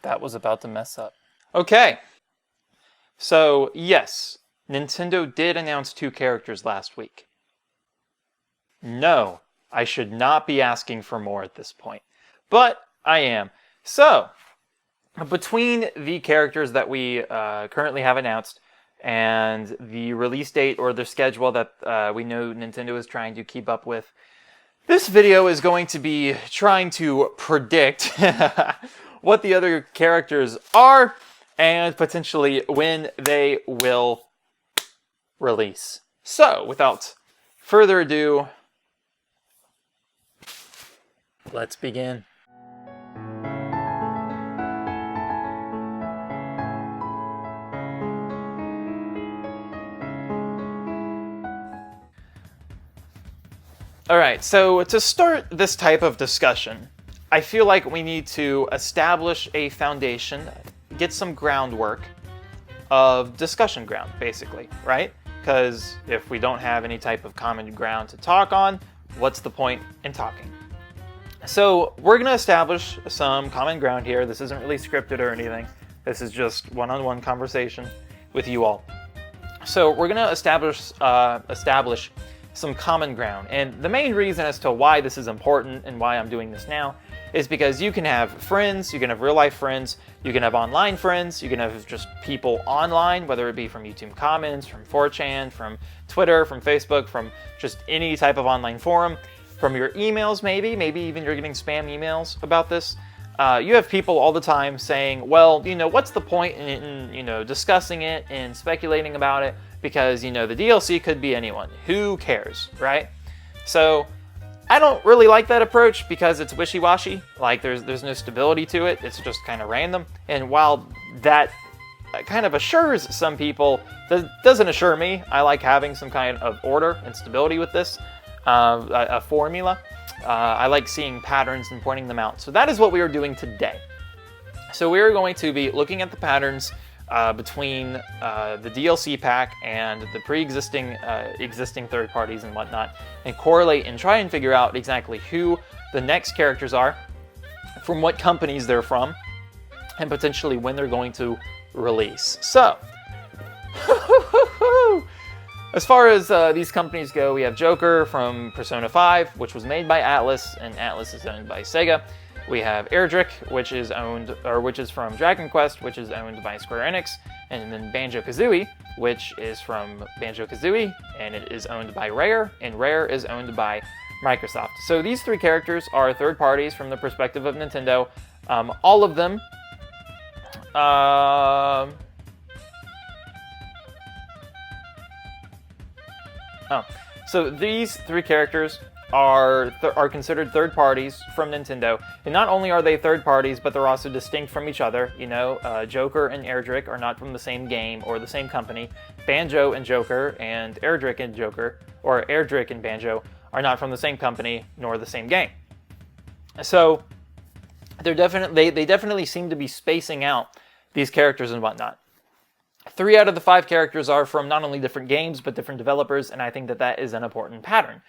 That was about to mess up. Okay. So, yes, Nintendo did announce 2 characters last week. No, I should not be asking for more at this point. But I am. So, between the characters that we currently have announced and the release date or the schedule that we know Nintendo is trying to keep up with, this video is going to be trying to predict what the other characters are and potentially when they will release. So, without further ado, let's begin. Alright, so to start this type of discussion, I feel like we need to establish a foundation, get some groundwork of discussion ground, basically, right? Because if we don't have any type of common ground to talk on, what's the point in talking? So we're going to establish some common ground here. This isn't really scripted or anything. This is just one-on-one conversation with you all. So we're going to establish some common ground. And the main reason as to why this is important and why I'm doing this now is because you can have friends, you can have real life friends, you can have online friends, you can have just people online, whether it be from YouTube comments, from 4chan, from Twitter, from Facebook, from just any type of online forum, from your emails maybe even you're getting spam emails about this. You have people all the time saying, well, what's the point in discussing it and speculating about it? Because, the DLC could be anyone. Who cares, right? So, I don't really like that approach because it's wishy-washy. Like, there's no stability to it. It's just kind of random. And while that kind of assures some people, doesn't assure me. I like having some kind of order and stability with this, a formula. I like seeing patterns and pointing them out. So that is what we are doing today. So we are going to be looking at the patterns between the DLC pack and the pre-existing existing third parties and whatnot, and correlate and try and figure out exactly who the next characters are, from what companies they're from, and potentially when they're going to release. So, as far as these companies go, we have Joker from Persona 5, which was made by Atlas, and Atlas is owned by Sega. We have Erdrick, which is from Dragon Quest, which is owned by Square Enix, and then Banjo-Kazooie, which is from Banjo-Kazooie, and it is owned by Rare, and Rare is owned by Microsoft. So these 3 characters are third parties from the perspective of Nintendo. All of them. So these 3 characters are considered third parties from Nintendo, and not only are they third parties, but they're also distinct from each other. Joker and Erdrick are not from the same game or the same company. Banjo and Joker and Erdrick and Joker, or Erdrick and Banjo, are not from the same company nor the same game. So they definitely seem to be spacing out these characters and whatnot. 3 out of the 5 characters are from not only different games but different developers, and I think that is an important pattern.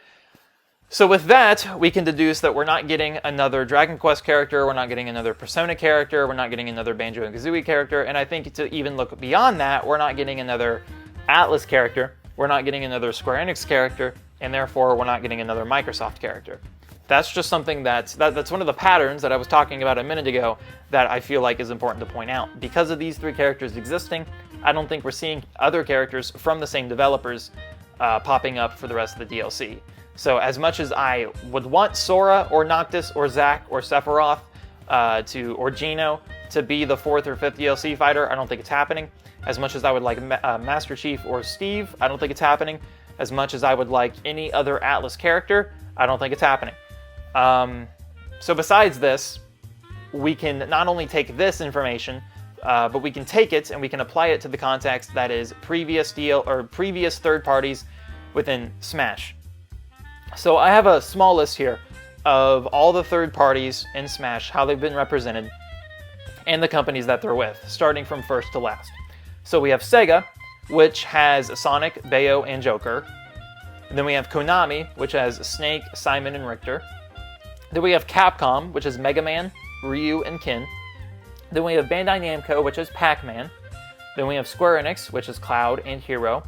So with that, we can deduce that we're not getting another Dragon Quest character, we're not getting another Persona character, we're not getting another Banjo and Kazooie character, and I think to even look beyond that, we're not getting another Atlas character, we're not getting another Square Enix character, and therefore we're not getting another Microsoft character. That's just something that's one of the patterns that I was talking about a minute ago that I feel like is important to point out. Because of these 3 characters existing, I don't think we're seeing other characters from the same developers popping up for the rest of the DLC. So as much as I would want Sora or Noctis or Zack or Sephiroth or Geno to be the 4th or 5th DLC fighter, I don't think it's happening. As much as I would like Master Chief or Steve, I don't think it's happening. As much as I would like any other Atlas character, I don't think it's happening. So besides this, we can not only take this information, but we can take it and we can apply it to the context that is previous third parties within Smash. So I have a small list here of all the third parties in Smash, how they've been represented, and the companies that they're with, starting from first to last. So we have Sega, which has Sonic, Bayo, and Joker. And then we have Konami, which has Snake, Simon, and Richter. Then we have Capcom, which is Mega Man, Ryu, and Ken. Then we have Bandai Namco, which is Pac-Man. Then we have Square Enix, which is Cloud and Hero.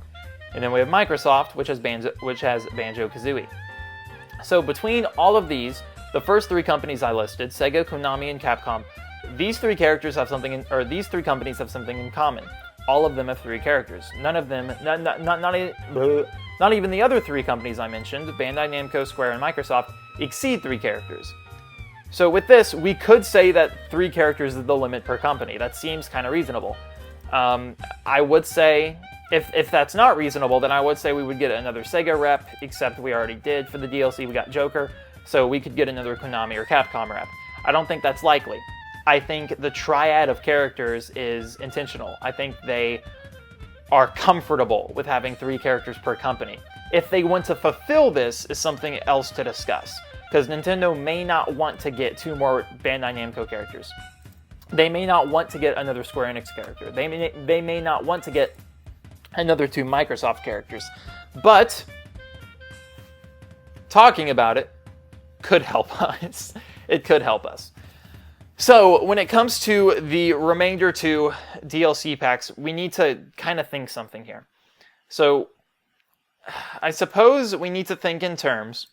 And then we have Microsoft, which has Banjo-Kazooie. So between all of these, the first three companies I listed, Sega, Konami, and Capcom, these three companies have something in common. All of them have three characters. None of them, not even the other three companies I mentioned, Bandai Namco, Square, and Microsoft, exceed three characters. So with this, we could say that 3 characters is the limit per company. That seems kind of reasonable. I would say, if that's not reasonable, then I would say we would get another Sega rep, except we already did for the DLC. We got Joker, so we could get another Konami or Capcom rep. I don't think that's likely. I think the triad of characters is intentional. I think they are comfortable with having 3 characters per company. If they want to fulfill this is something else to discuss, because Nintendo may not want to get 2 more Bandai Namco characters. They may not want to get another Square Enix character. They may not want to get another 2 Microsoft characters. But talking about it could help us. It could help us. So when it comes to the remainder 2 DLC packs, we need to kind of think something here. So I suppose we need to think in terms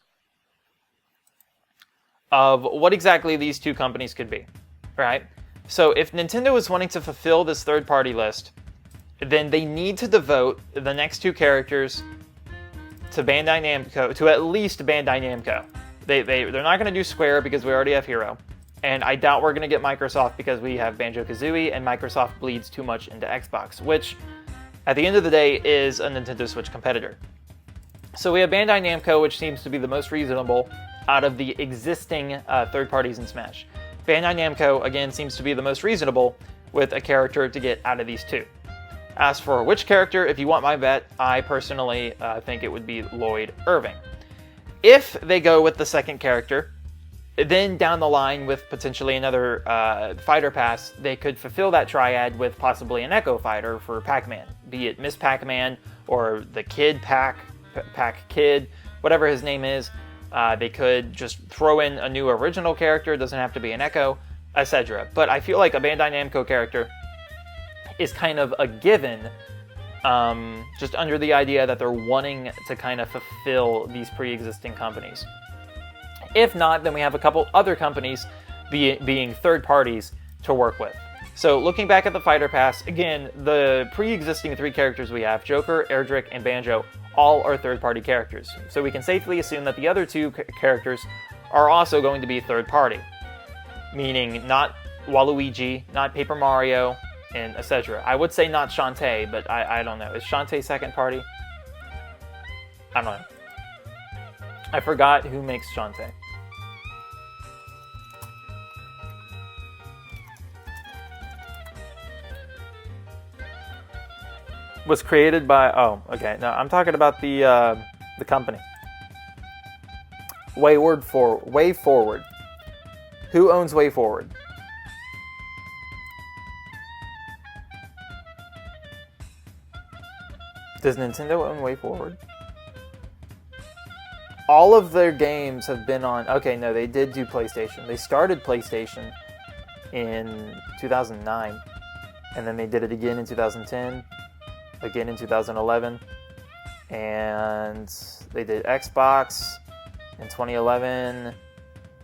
of what exactly these 2 companies could be, right? So if Nintendo is wanting to fulfill this third-party list, then they need to devote the next 2 characters to Bandai Namco, to at least Bandai Namco. They're not going to do Square because we already have Hero. And I doubt we're going to get Microsoft because we have Banjo-Kazooie, and Microsoft bleeds too much into Xbox, which, at the end of the day, is a Nintendo Switch competitor. So we have Bandai Namco, which seems to be the most reasonable out of the existing third parties in Smash. Bandai Namco, again, seems to be the most reasonable with a character to get out of these 2. As for which character, if you want my bet, I personally think it would be Lloyd Irving. If they go with the second character, then down the line with potentially another fighter pass, they could fulfill that triad with possibly an Echo Fighter for Pac-Man, be it Miss Pac-Man or the Kid Pac-Kid, whatever his name is. They could just throw in a new original character, it doesn't have to be an Echo, etc. But I feel like a Bandai Namco character is kind of a given, just under the idea that they're wanting to kind of fulfill these pre-existing companies. If not, then we have a couple other companies being third parties to work with. So looking back at the Fighter Pass, again, the pre-existing 3 characters we have, Joker, Erdrick, and Banjo, all are third-party characters. So we can safely assume that the other 2 characters are also going to be third-party, meaning not Waluigi, not Paper Mario, and etc. I would say not Shantae, but I don't know. Is Shantae second party? I don't know. I forgot who makes Shantae. Was created by, oh, okay. No, I'm talking about the company. Way Forward. Who owns Way Forward? Does Nintendo own Way Forward? All of their games have been on... Okay, no, they did do PlayStation. They started PlayStation in 2009, and then they did it again in 2010, again in 2011, and they did Xbox in 2011,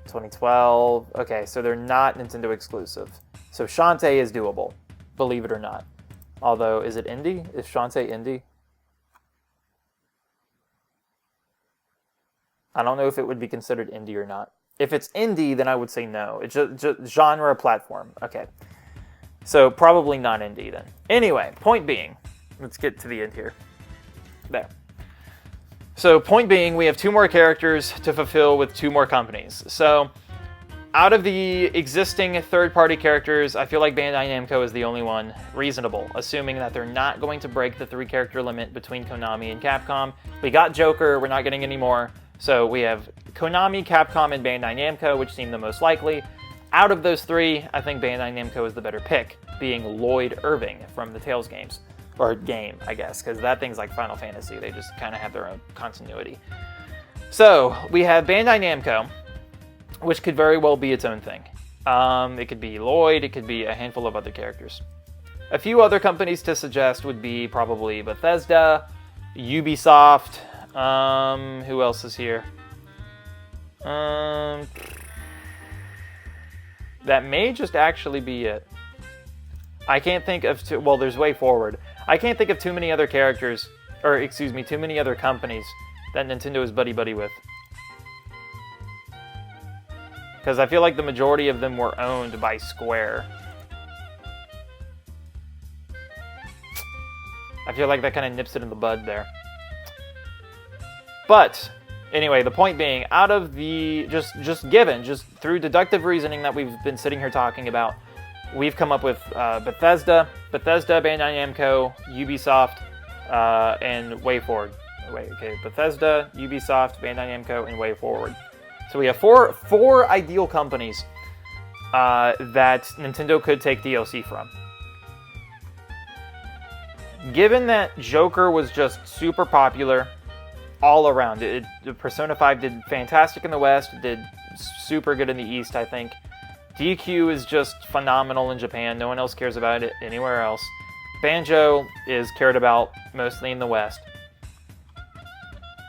2012. Okay, so they're not Nintendo exclusive. So Shantae is doable, believe it or not. Although, is it indie? Is Shantae indie? I don't know if it would be considered indie or not. If it's indie, then I would say no. It's just genre platform. Okay. So probably not indie then. Anyway, point being, let's get to the end here. There. So point being, we have 2 more characters to fulfill with 2 more companies. So out of the existing third-party characters, I feel like Bandai Namco is the only one reasonable, assuming that they're not going to break the 3-character limit between Konami and Capcom. We got Joker, we're not getting any more. So we have Konami, Capcom, and Bandai Namco, which seem the most likely. Out of those 3, I think Bandai Namco is the better pick, being Lloyd Irving from the Tales games. Or game, I guess, because that thing's like Final Fantasy. They just kind of have their own continuity. So we have Bandai Namco, which could very well be its own thing. It could be Lloyd. It could be a handful of other characters. A few other companies to suggest would be probably Bethesda, Ubisoft. Who else is here? That may just actually be it. I can't think of well, there's Way Forward. I can't think of too many other characters, or excuse me, too many other companies that Nintendo is buddy-buddy with. Because I feel like the majority of them were owned by Square. I feel like that kind of nips it in the bud there. But anyway, the point being, out of the just through deductive reasoning that we've been sitting here talking about, we've come up with Bethesda, Bandai Namco, Ubisoft, and Way Forward. Bethesda, Ubisoft, Bandai Namco, and Way Forward. So we have four ideal companies that Nintendo could take DLC from. Given that Joker was just super popular all around, Persona 5 did fantastic in the West, did super good in the East, I think. DQ is just phenomenal in Japan. No one else cares about it anywhere else. Banjo is cared about mostly in the West.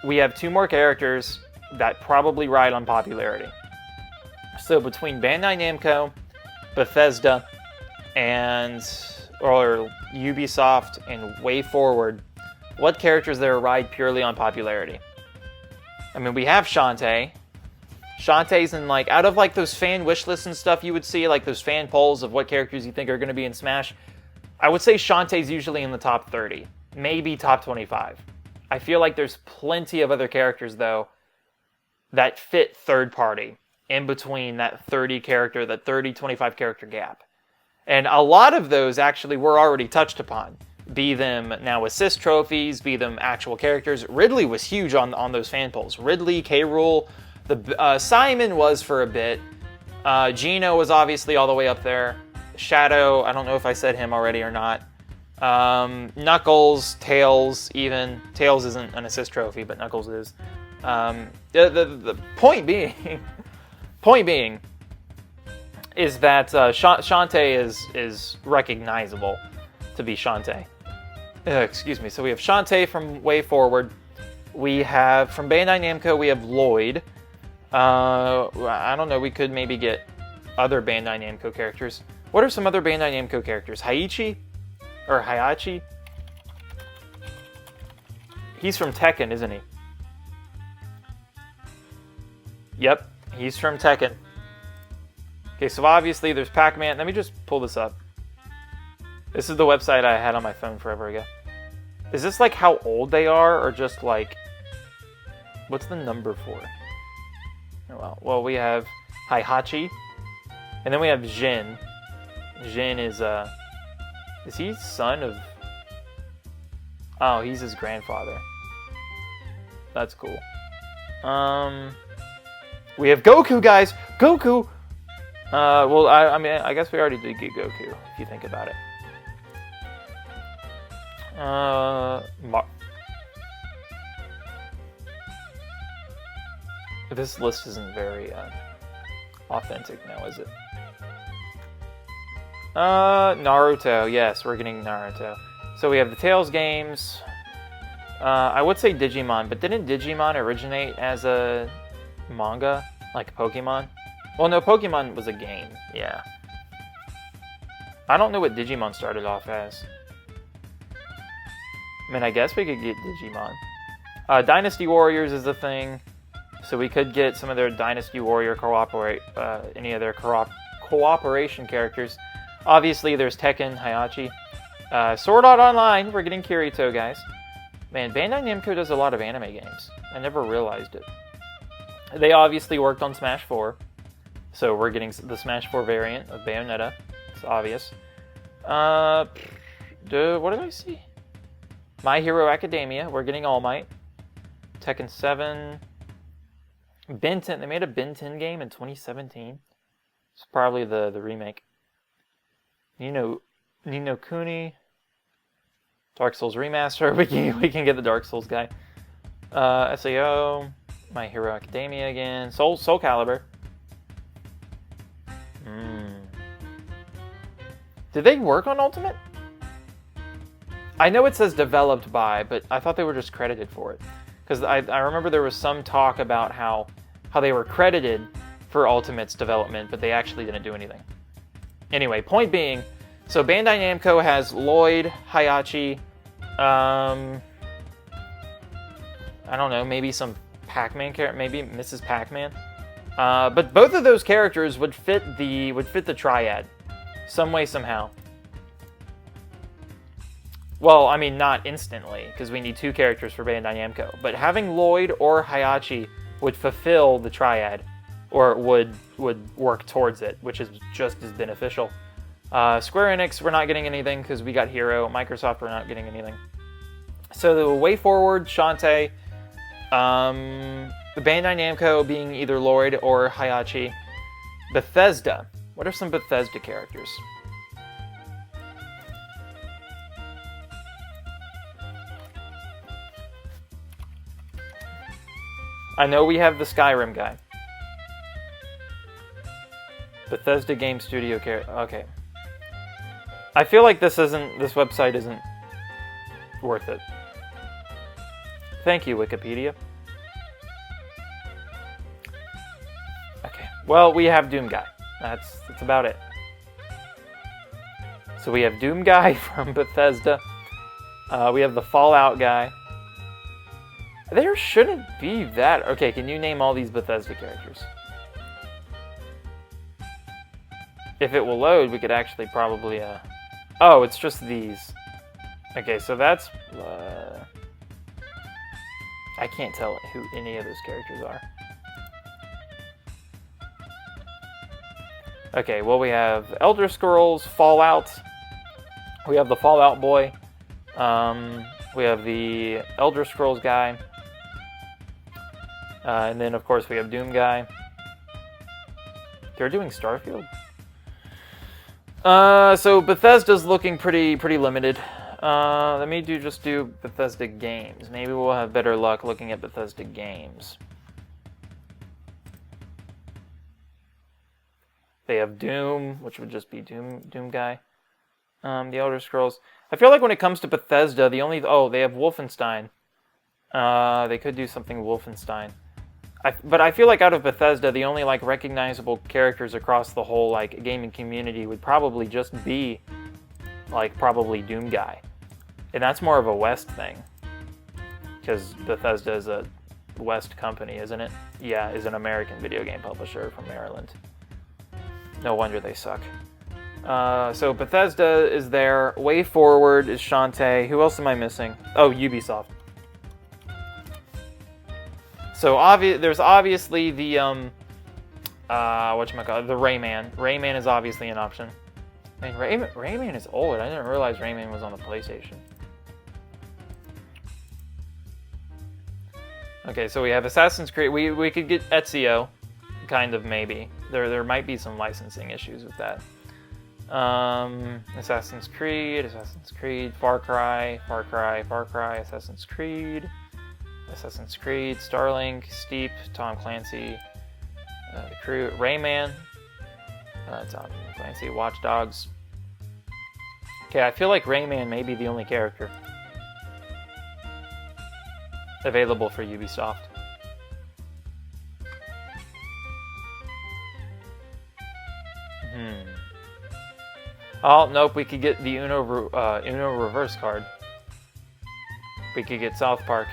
We have two more characters that probably ride on popularity. So between Bandai Namco, Bethesda, or Ubisoft and Way Forward, what characters there ride purely on popularity? I mean, we have Shantae. Shantae's in, like, out of, like, those fan wish lists and stuff you would see, like those fan polls of what characters you think are going to be in Smash, I would say Shantae's usually in the top 30, maybe top 25. I feel like there's plenty of other characters, though, that fit third party in between that 30 character, that 30-25 character gap. And a lot of those actually were already touched upon. Be them now assist trophies, be them actual characters. Ridley was huge on those fan polls. Ridley, K. Rool, Simon was for a bit. Gino was obviously all the way up there. Shadow, I don't know if I said him already or not. Knuckles, Tails, even. Tails isn't an assist trophy, but Knuckles is. The point being is that Shantae is recognizable to be Shantae. Excuse me. So we have Shantae from Way Forward. We have, from Bandai Namco, we have Lloyd. I don't know, we could maybe get other Bandai Namco characters. What are some other Bandai Namco characters? Hayachi? Or Hayachi? He's from Tekken, isn't he? Yep, he's from Tekken. Okay, so obviously there's Pac-Man. Let me just pull this up. This is the website I had on my phone forever ago. Is this like how old they are, or just like... What's the number for? Oh, well, we have Heihachi, and then we have Jin. Jin is he son of... Oh, he's his grandfather. That's cool. We have Goku, guys! Goku! Well, I mean, I guess we already did get Goku, if you think about it. This list isn't very authentic now, is it? Naruto. Yes, we're getting Naruto. So we have the Tales games. I would say Digimon, but didn't Digimon originate as a manga? Like Pokemon? Well, no, Pokemon was a game. Yeah. I don't know what Digimon started off as. I mean, I guess we could get Digimon. Dynasty Warriors is a thing. So we could get some of their Dynasty Warrior any of their cooperation characters. Obviously, there's Tekken, Hayachi. Sword Art Online, we're getting Kirito, guys. Man, Bandai Namco does a lot of anime games. I never realized it. They obviously worked on Smash 4. So we're getting the Smash 4 variant of Bayonetta. It's obvious. What did I see? My Hero Academia, we're getting All Might. Tekken 7. Ben 10, they made a Ben 10 game in 2017. It's probably the remake. Ni no Kuni. Dark Souls Remaster. We can get the Dark Souls guy. SAO. My Hero Academia again. Soul Calibur. Did they work on Ultimate? I know it says developed by, but I thought they were just credited for it. Because I remember there was some talk about how they were credited for Ultimate's development, but they actually didn't do anything. Anyway, point being, so Bandai Namco has Lloyd, Hayachi, I don't know, maybe some Pac-Man character, maybe Mrs. Pac-Man. But both of those characters would fit the triad, some way, somehow. Well, I mean, not instantly, because we need 2 characters for Bandai Namco. But having Lloyd or Hayachi would fulfill the triad, or would work towards it, which is just as beneficial. Square Enix, we're not getting anything because we got Hero. Microsoft, we're not getting anything. So the way forward, Shantae, the Bandai Namco being either Lloyd or Hayachi. Bethesda. What are some Bethesda characters? I know we have the Skyrim guy. Bethesda Game Studio character. Okay. I feel like this website isn't worth it. Thank you, Wikipedia. Okay. Well, we have Doom Guy. That's about it. So we have Doom Guy from Bethesda. We have the Fallout guy. There shouldn't be that. Okay, can you name all these Bethesda characters? If it will load, we could actually probably, Oh, it's just these. Okay, so that's, I can't tell who any of those characters are. Okay, well, we have Elder Scrolls, Fallout. We have the Fallout boy. We have the Elder Scrolls guy. And then, of course, we have Doom guy. They're doing Starfield? So Bethesda's looking pretty limited. Let me just do Bethesda games. Maybe we'll have better luck looking at Bethesda games. They have Doom, which would just be Doom guy. The Elder Scrolls. I feel like when it comes to Bethesda, they have Wolfenstein. They could do something Wolfenstein. But I feel like out of Bethesda, the only recognizable characters across the whole gaming community would probably just be probably Doom guy, and that's more of a West thing, because Bethesda is a West company, isn't it? Yeah, is an American video game publisher from Maryland. No wonder they suck. So Bethesda is there. Way Forward is Shantae. Who else am I missing? Oh, Ubisoft. So there's obviously the whatchamacallit, the Rayman. Rayman is obviously an option. Man, Rayman is old. I didn't realize Rayman was on the PlayStation. Okay, so we have Assassin's Creed. We could get Ezio, kind of, maybe. There might be some licensing issues with that. Assassin's Creed, Far Cry, Assassin's Creed, Starlink, Steep, Tom Clancy, The Crew, Rayman, Tom Clancy, Watch Dogs. Okay, I feel like Rayman may be the only character available for Ubisoft. Oh, nope, we could get the Uno reverse card. We could get South Park.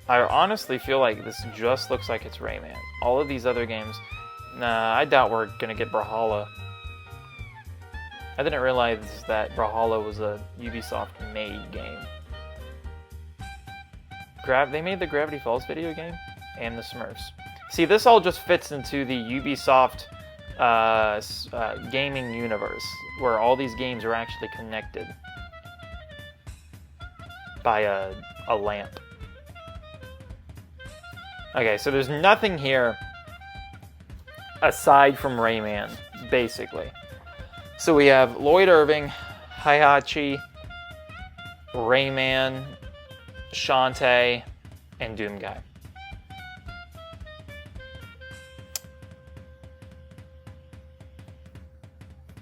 I honestly feel like this just looks like it's Rayman. All of these other games, nah, I doubt we're gonna get Brawlhalla. I didn't realize that Brawlhalla was a Ubisoft-made game. They made the Gravity Falls video game and the Smurfs. See, this all just fits into the Ubisoft gaming universe, where all these games are actually connected by a lamp. Okay, so there's nothing here aside from Rayman, basically. So we have Lloyd Irving, Hayachi, Rayman, Shantae, and Doomguy.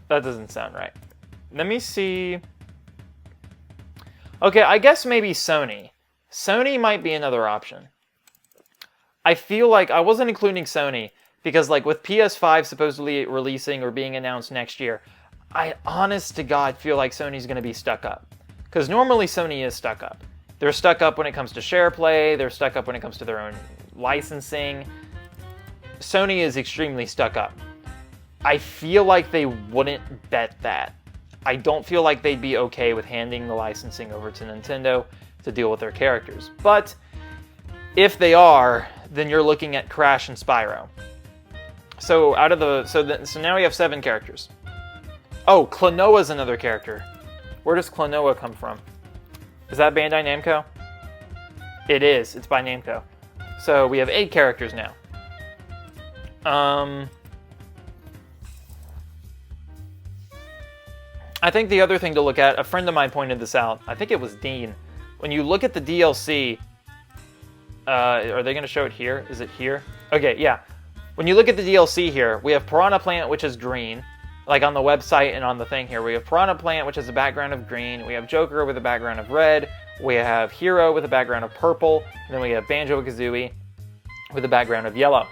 That doesn't sound right. Let me see. Okay, I guess maybe Sony. Sony might be another option. I feel like I wasn't including Sony because, like, with PS5 supposedly releasing or being announced next year, I honest to God feel like Sony's going to be stuck up. Because normally Sony is stuck up. They're stuck up when it comes to share play. They're stuck up when it comes to their own licensing. Sony is extremely stuck up. I feel like they wouldn't bet that. I don't feel like they'd be okay with handing the licensing over to Nintendo to deal with their characters. But if they are, then you're looking at Crash and Spyro. So so now we have 7 characters. Oh, Klonoa's another character. Where does Klonoa come from? Is that Bandai Namco? It is. It's by Namco. So we have 8 characters now. I think the other thing to look at, a friend of mine pointed this out. I think it was Dean. When you look at the DLC, are they going to show it here? Is it here? Okay, yeah. When you look at the DLC here, we have Piranha Plant, which is green. Like on the website and on the thing here. We have Piranha Plant, which has a background of green. We have Joker with a background of red. We have Hero with a background of purple. And then we have Banjo-Kazooie with a background of yellow.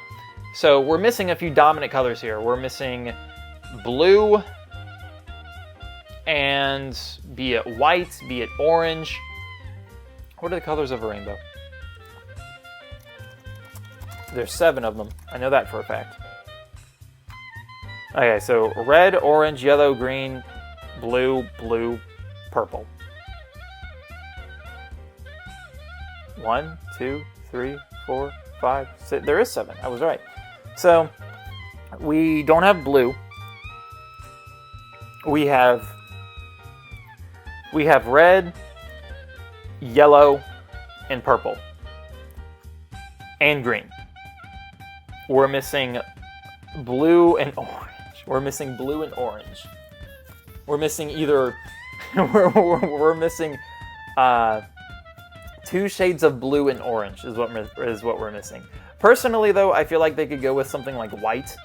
So we're missing a few dominant colors here. We're missing blue, and be it white, be it orange. What are the colors of a rainbow? There's 7 of them. I know that for a fact. Okay, so red, orange, yellow, green, blue, purple. 1, 2, 3, 4, 5, 6. There is 7. I was right. So we don't have blue. We have red, yellow, and purple. And green. We're missing blue and orange. We're missing blue and orange. We're missing either... we're missing 2 shades of blue and orange is what we're missing. Personally, though, I feel like they could go with something like white.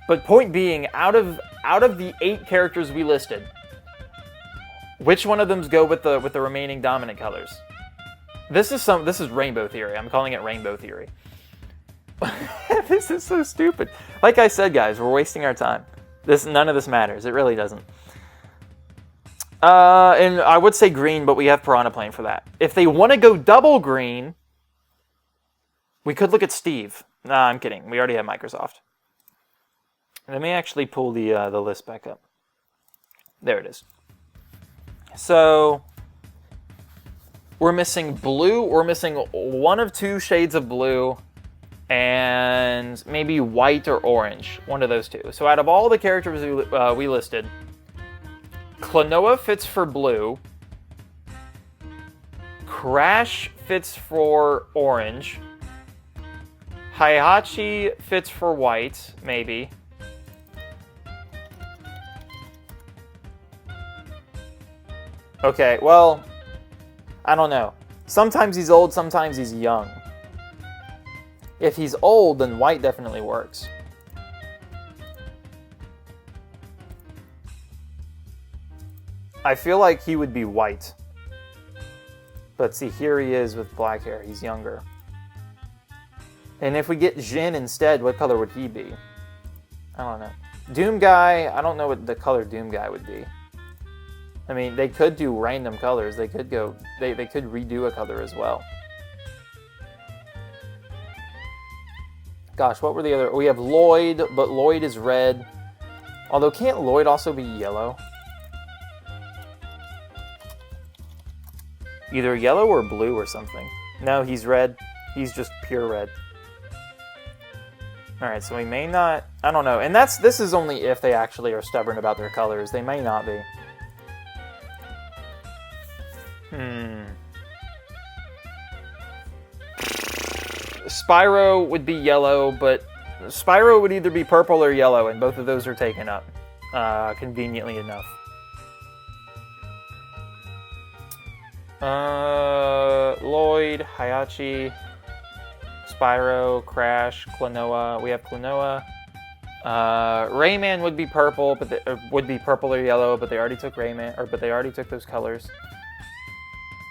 But point being, out of the 8 characters we listed, which one of them go with the remaining dominant colors? This is rainbow theory. I'm calling it rainbow theory. This is so stupid. Like I said, guys, we're wasting our time. None of this matters. It really doesn't. And I would say green, but we have Piranha Plant for that. If they want to go double green, we could look at Steve. Nah, I'm kidding. We already have Microsoft. Let me actually pull the list back up. There it is. So we're missing blue. We're missing 1 of 2 shades of blue, and maybe white or orange. One of those 2. So out of all the characters we listed, Klonoa fits for blue. Crash fits for orange. Heihachi fits for white, maybe. Okay, well, I don't know. Sometimes he's old, sometimes he's young. If he's old, then white definitely works. I feel like he would be white. But see, here he is with black hair. He's younger. And if we get Jin instead, what color would he be? I don't know. Doomguy, I don't know what the color Doomguy would be. I mean, they could do random colors. They could go. They could redo a color as well. Gosh, what were the other? We have Lloyd, but Lloyd is red. Although, can't Lloyd also be yellow? Either yellow or blue or something. No, he's red. He's just pure red. Alright, so we may not... I don't know. And this is only if they actually are stubborn about their colors. They may not be. Spyro would be yellow, but Spyro would either be purple or yellow, and both of those are taken up, conveniently enough. Lloyd, Hayachi, Spyro, Crash, Klonoa. We have Klonoa. Rayman would be purple, but would be purple or yellow, but they already took Rayman, but they already took those colors.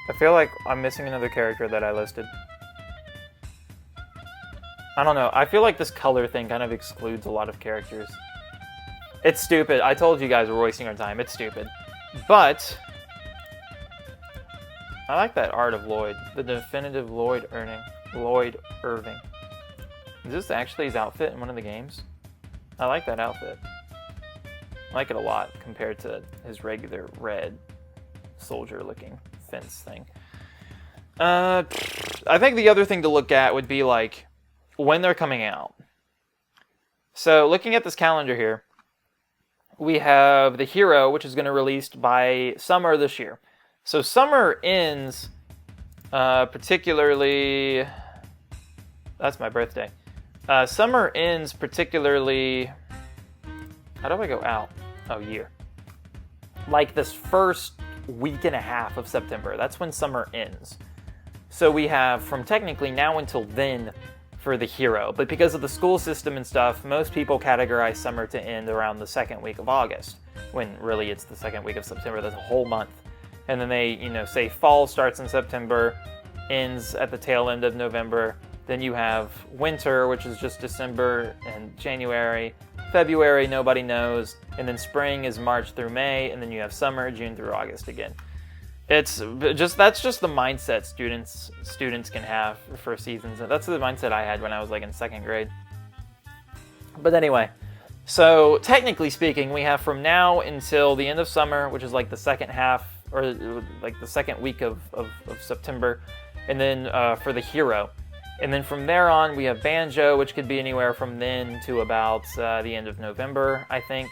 I feel like I'm missing another character that I listed. I don't know. I feel like this color thing kind of excludes a lot of characters. It's stupid. I told you guys we're wasting our time. It's stupid. But I like that art of Lloyd. The definitive Lloyd Irving. Is this actually his outfit in one of the games? I like that outfit. I like it a lot compared to his regular red soldier-looking fence thing. I think the other thing to look at would be like when they're coming out. So looking at this calendar here, we have the Hero, which is going to release by summer this year. So summer ends particularly... That's my birthday. Summer ends particularly... How do I go out? Oh, year. Like this first week and a half of September. That's when summer ends. So we have from technically now until then for the Hero. But because of the school system and stuff, most people categorize summer to end around the second week of August. When really it's the second week of September. That's a whole month. And then they, say fall starts in September, ends at the tail end of November. Then you have winter, which is just December and January. February, nobody knows. And then spring is March through May. And then you have summer, June through August again. That's just the mindset students can have for seasons. That's the mindset I had when I was like in second grade. But anyway, so technically speaking, we have from now until the end of summer, which is like the second half, or like the second week of September. And then for the Hero. And then from there on, we have Banjo, which could be anywhere from then to about the end of November, I think.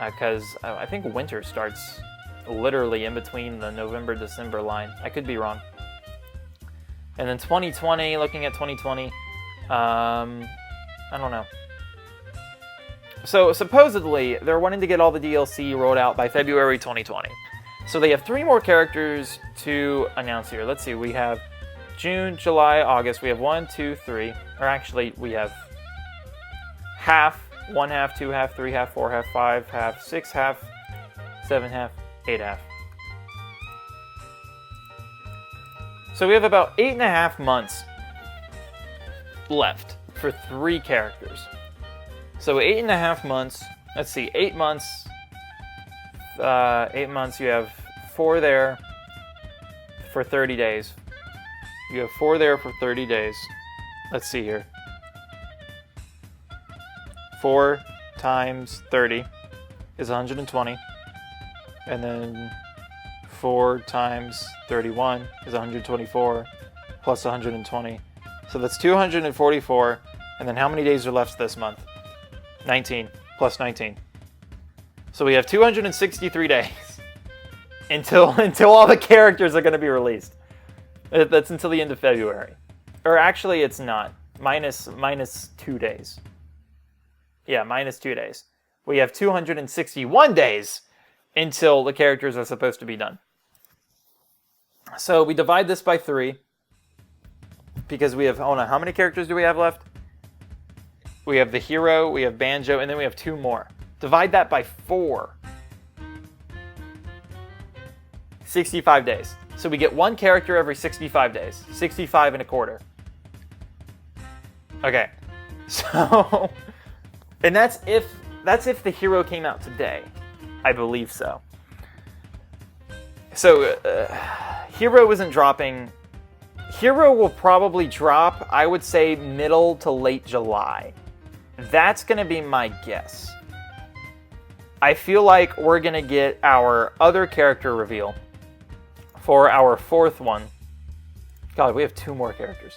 Because I think winter starts literally in between the November-December line. I could be wrong. And then 2020, looking at 2020, I don't know. So supposedly, they're wanting to get all the DLC rolled out by February 2020. So they have 3 more characters to announce here. Let's see, we have June, July, August. We have 1, 2, 3. Or actually, we have half, 1 half, 2 half, 3 half, 4 half, 5 half, 6 half, 7 half, 8 half. So we have about 8.5 months left for 3 characters. So 8.5 months. Let's see, 8 months. 8 months. You have 4 there for 30 days. You have 4 there for 30 days. Let's see here. 4 times 30 is 120. And then 4 times 31 is 124 plus 120. So that's 244. And then how many days are left this month? 19 plus 19. So we have 263 days until all the characters are going to be released. That's until the end of February. Or actually, it's not. Minus 2 days. Yeah, minus 2 days. We have 261 days until the characters are supposed to be done. So we divide this by 3. Because we have, hold on, how many characters do we have left? We have the Hero, we have Banjo, and then we have 2 more. Divide that by 4. 65 days. So we get 1 character every 65 days. 65 and a quarter. Okay. So, and that's if the Hero came out today. I believe so. So, Hero isn't dropping. Hero will probably drop, I would say, middle to late July. That's going to be my guess. I feel like we're going to get our other character reveal for our 4th one. God, we have 2 more characters.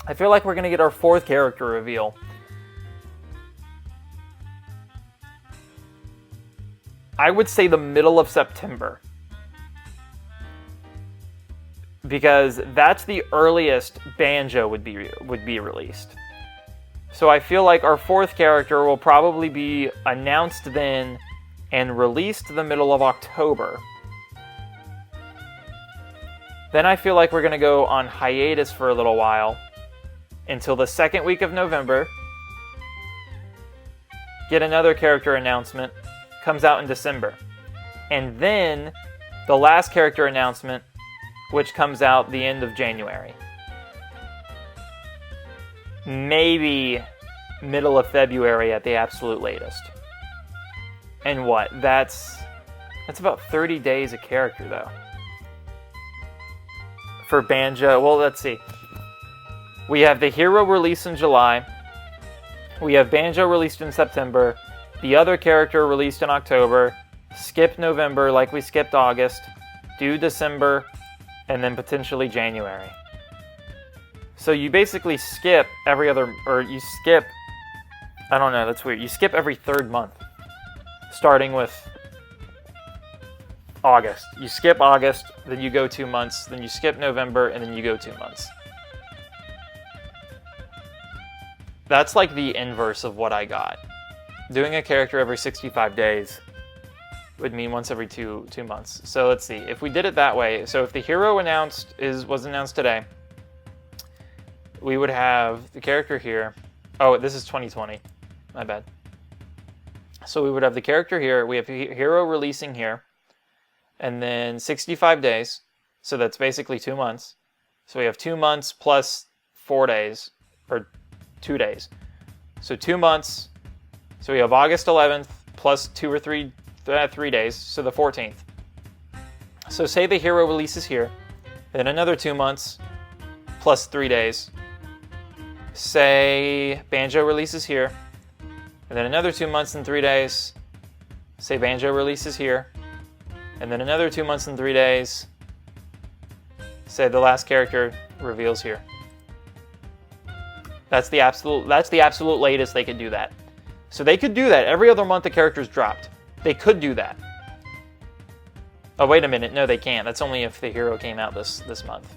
I feel like we're going to get our 4th character reveal. I would say the middle of September. Because that's the earliest Banjo would be released. So I feel like our 4th character will probably be announced then and released the middle of October. Then I feel like we're going to go on hiatus for a little while until the second week of November. Get another character announcement. Comes out in December. And then the last character announcement, which comes out the end of January. Maybe middle of February at the absolute latest. And what? That's about 30 days a character, though. For Banjo, well, let's see. We have the hero release in July. We have Banjo released in September. The other character released in October. Skip November like we skipped August. Do December. And then potentially January. So you basically skip every other, or you skip, I don't know, that's weird. You skip every third month. Starting with August. You skip August, then you go 2 months, then you skip November, and then you go 2 months. That's like the inverse of what I got. Doing a character every 65 days would mean once every two months. So let's see. If we did it that way, so if the hero was announced today, we would have the character here. Oh, this is 2020. My bad. So we would have the character here. We have hero releasing here. And then 65 days. So that's basically 2 months. So we have 2 months plus 4 days. Or 2 days. So 2 months. So we have August 11th plus 2 or 3 days. So the 14th. So say the hero releases here. Then another 2 months plus 3 days. Say Banjo releases here. And then another 2 months and 3 days. Say Banjo releases here. And then another 2 months and 3 days. Say the last character reveals here. That's the absolute latest they could do that. So they could do that. Every other month the character's dropped. They could do that. Oh, wait a minute. No, they can't. That's only if the hero came out this month.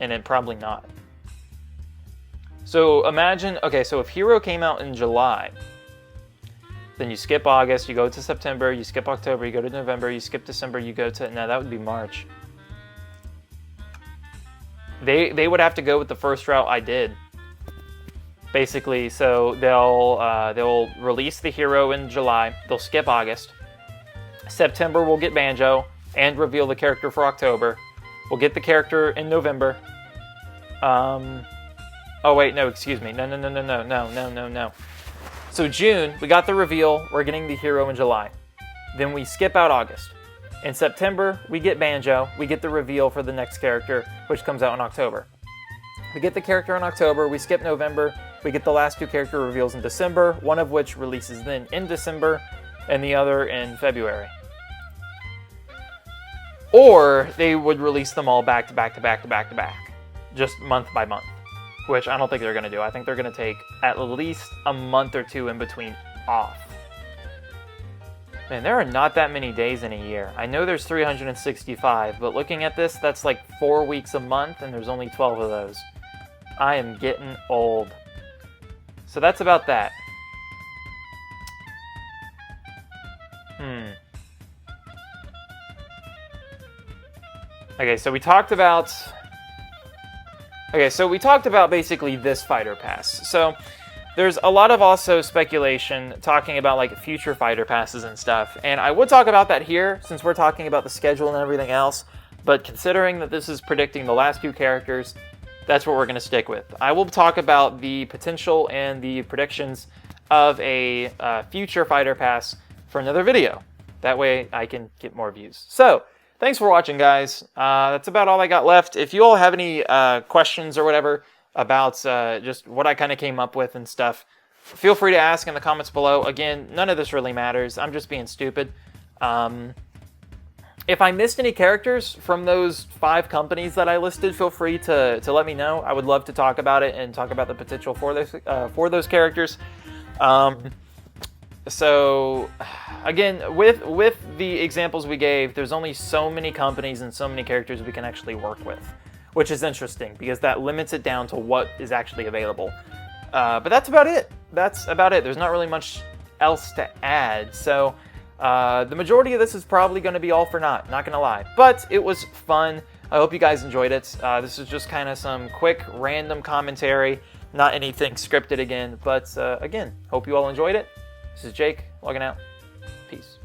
And it probably not. So imagine, okay, so if hero came out in July, then you skip August, you go to September, you skip October, you go to November, you skip December, you go to, no, that would be March. They would have to go with the first route I did. Basically, so they'll release the hero in July, they'll skip August. September we'll get Banjo and reveal the character for October. We'll get the character in November. Oh wait, no, excuse me. No. So June, we got the reveal, we're getting the hero in July. Then we skip out August. In September, we get Banjo, we get the reveal for the next character, which comes out in October. We get the character in October, we skip November, we get the last 2 character reveals in December, one of which releases then in December, and the other in February. Or they would release them all back to back, just month by month. Which I don't think they're going to do. I think they're going to take at least a month or 2 in between off. Man, there are not that many days in a year. I know there's 365, but looking at this, that's like 4 weeks a month, and there's only 12 of those. I am getting old. So that's about that. Okay, so we talked about basically this fighter pass. So there's a lot of also speculation talking about like future fighter passes and stuff. And I would talk about that here since we're talking about the schedule and everything else. But considering that this is predicting the last 2 characters, that's what we're going to stick with. I will talk about the potential and the predictions of a future fighter pass for another video. That way I can get more views. So thanks for watching, guys. That's about all I got left. If you all have any questions or whatever about just what I kind of came up with and stuff, feel free to ask in the comments below. Again, none of this really matters. I'm just being stupid. If I missed any characters from those 5 companies that I listed, feel free to let me know. I would love to talk about it and talk about the potential for those characters. So, again, with the examples we gave, there's only so many companies and so many characters we can actually work with, which is interesting because that limits it down to what is actually available. But that's about it. There's not really much else to add. So, the majority of this is probably going to be all for naught, not going to lie. But it was fun. I hope you guys enjoyed it. This is just kind of some quick, random commentary, not anything scripted again. But again, hope you all enjoyed it. This is Jake, logging out. Peace.